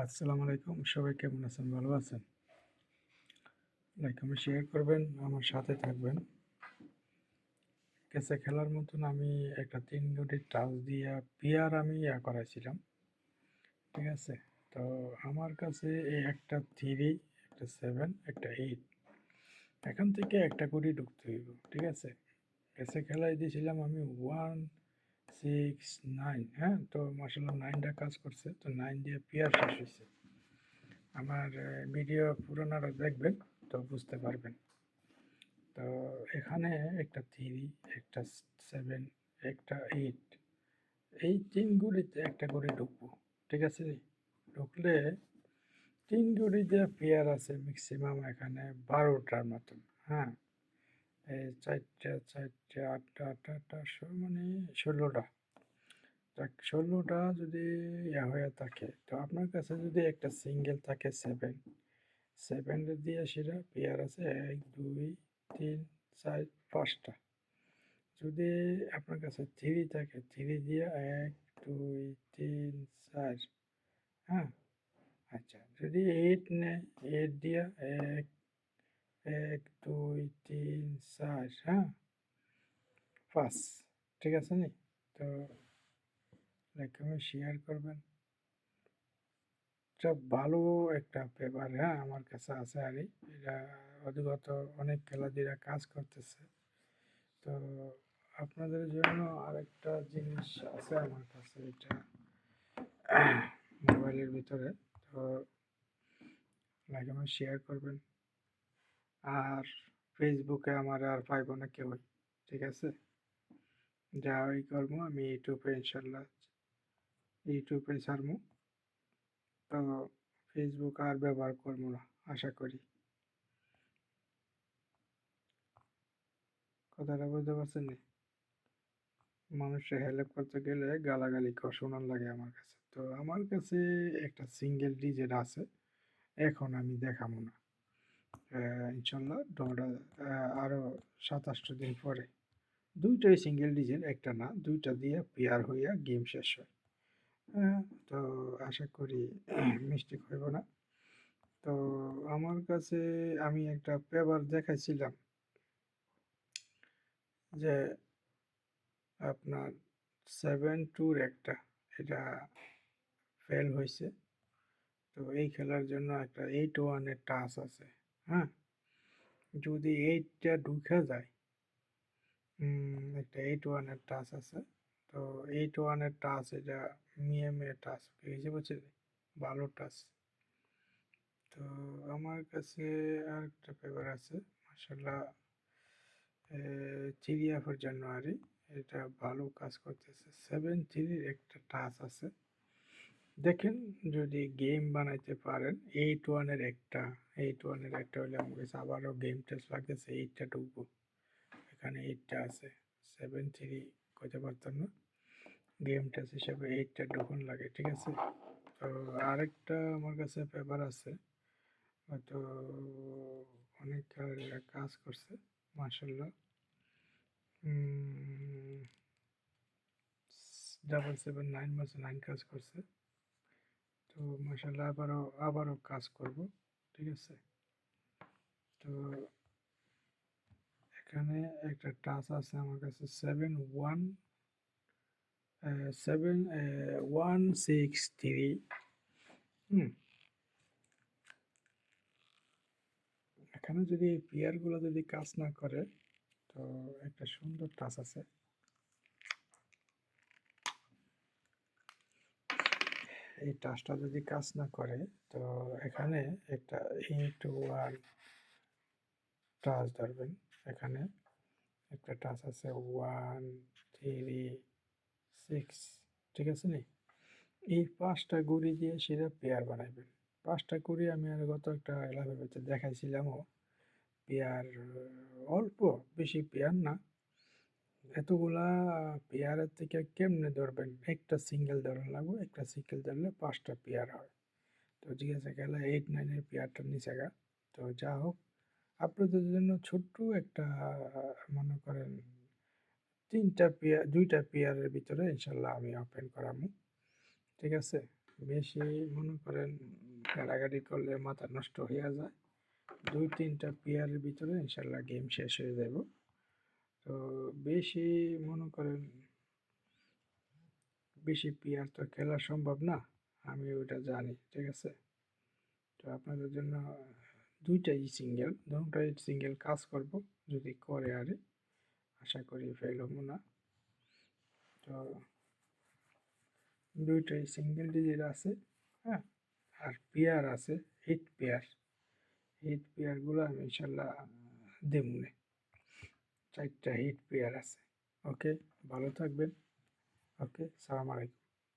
আসসালামু আলাইকুম। সবাই কেমন আছেন? ভালো আছেন? লাইক কমেন্ট শেয়ার করবেন, আমার সাথে থাকবেন। কেসে খেলার মতন আমি একটা 3 গুটি টাচ দিয়া পেয়ার আমি করাইছিলাম। ঠিক আছে? তো আমার কাছে এই একটা 3, একটা 7, একটা 8 এখান থেকে একটা করে ঢুকতে হইব। ঠিক আছে? কেসে খেলায় দিয়েছিলাম আমি 1, 6, 9, হ্যাঁ? তো মাশাআল্লাহ 9 টা কাজ করছে। তো 9 দিয়ে পেয়ার শেষ হইছে। আমার ভিডিও পুরোনোটা দেখবেন, তো বুঝতে পারবেন। তো এখানে একটা 3, একটা 7, একটা 8, এই 3 গুলিতে একটা করে ঢুকবো। ঠিক আছে? ঢুকলে 3 গুলি যে পেয়ার আছে ম্যাক্সিমাম এখানে 12টার মতন। হ্যাঁ, এই 4টা 4টা 8টা 8টা মানে 16টা। 16টা যদি হয়ে থাকে, তো আপনার কাছে যদি একটা সিঙ্গেল থাকে 7, 7 দিয়ে সেটা পেয়ার আছে 1, 2, 3, 4, 5টা। যদি আপনার কাছে 3 থাকে, 3 দিয়ে 1, 2, 3, 4, হ্যাঁ? আচ্ছা, যদি 8 নেয়, 8 দিয়ে 1, 1, 2, 3, 4, হ্যাঁ? 5, ঠিক আছে নি? তো লাইক কমেন্ট শেয়ার করবেন। এটা ভালো একটা পেপার, হ্যাঁ? আমার কাছে আছে আরই। এটা অধিগত অনেক খেলাধুলা কাজ করতেছে। তো আপনাদের জন্য আরেকটা জিনিস আছে আমার কাছে, এটা মোবাইলের ভিতরে। তো লাইক আমার শেয়ার করবেন। আর ফেসবুকে আমার আর পাইব না কেউই। ঠিক আছে? যা ওই করবো আমি ইউটিউবে ইনশাল্লাহ ইউটিউবে ছাড়বো। তো ফেসবুক আর ব্যবহার করবো না আশা করি। কথাটা বুঝতে পারছেন নি? মানুষের হেল্প করতে গেলে গালাগালি শোনার লাগে আমার কাছে। তো আমার কাছে একটা সিঙ্গেল ডিজিট আছে, এখন আমি দেখাবো না। ইনশাল্লাহ আরও 27টা দিন পরে দুইটাই সিঙ্গেল ডিজিট, একটা না, দুইটা দিয়ে পেয়ার হইয়া গেম শেষ হয়। হ্যাঁ, তো আশা করি মিস্টেক হইব না। তো আমার কাছে আমি একটা পেপার দেখাইছিলাম যে আপনার 7-2 একটা, এটা ফেল হয়েছে। তো এই খেলার জন্য একটা 8-1 টাচ আছে। হ্যাঁ, যদি 8টা ঢুকে যায়, একটা 8-1 টাচ আছে। তো 8-1 টাচ, এটা মিএমএ টাচ হয়েছে, বুঝছেন? ভালো টাচ। তো আমার কাছে আর একটা পেপার আছে, মাসাল্লাহ, চিড়িয়া ফর জানুয়ারি। এটা ভালো কাজ করতেছে। 7-3 একটা টাচ আছে। দেখেন, যদি গেম বানাইতে পারেন, 8-1 একটা হলে আমার কাছে আবারও গেম টেস্ট লাগতেছে, 8টা ঢুকবো। এখানে 8টা আছে, 7-3 করতে পারতাম না। গেম টেস্ট হিসেবে 8টা ঢুকুন লাগে। ঠিক আছে? তো আরেকটা আমার কাছে পেপার আছে, হয়তো অনেক কাজ করছে মার্শাল্লাহ। 779 কাজ করছে। তো মার্শাল্লাহ আবারও কাজ করব। ঠিক আছে? তো এখানে একটা টাচ আছে আমার কাছে 163। এখানে যদি পেয়ারগুলো যদি কাজ না করে, তো একটা সুন্দর টাচ আছে। এই টাচটা যদি কাজ না করে, তো এখানে একটা 8-1 টাচ ধরবেন। এখানে একটা টাচ আছে 1-3-6। ঠিক আছে নি? এই 5টা গুড়ি দিয়ে সেটা পেয়ার বানাইবেন। 5টা গুড়ি আমি আর গত একটা লাইভে দেখাইছিলামও। পেয়ার অল্প, বেশি পেয়ার না। এতগুলা পেয়ারের থেকে কেমনে ধরবেন? একটা সিঙ্গেল ধরা লাগবে, একটা সিঙ্গেল ধরলে 5টা পেয়ার হয়। তো ঠিক আছে, গেলে 8-9 পেয়ারটা নিচে গা। তো যা হোক, আপনাদের জন্য ছোট্ট একটা মনে করেন 2টা পেয়ারের ভিতরে ইনশাল্লাহ আমি ওপেন করাবো। ঠিক আছে? বেশি মনে করেন গাড়াগাড়ি করলে মাথা নষ্ট হয়ে যায়। 2-3টা পেয়ারের ভিতরে ইনশাল্লাহ গেম শেষ হয়ে যাব। তো বেশি মনে করেন বেশি পেয়ার তো খেলা সম্ভব না, আমি ওটা জানি, ঠিক আছে। তো আপনাদের জন্য দুটাই সিঙ্গেল কাজ করব, যদি করে আরে আশা করি ফেল হবো না। তো দুইটাই সিঙ্গেল ডিজিট আছে, হ্যাঁ। আর পেয়ার আছে 8 পেয়ার, 8 পেয়ারগুলো আমি ইনশাল্লাহ দেবো। 4টা 8 পেয়ার আছে। ওকে, ভালো থাকবেন। ওকে, সালাম আলাইকুম।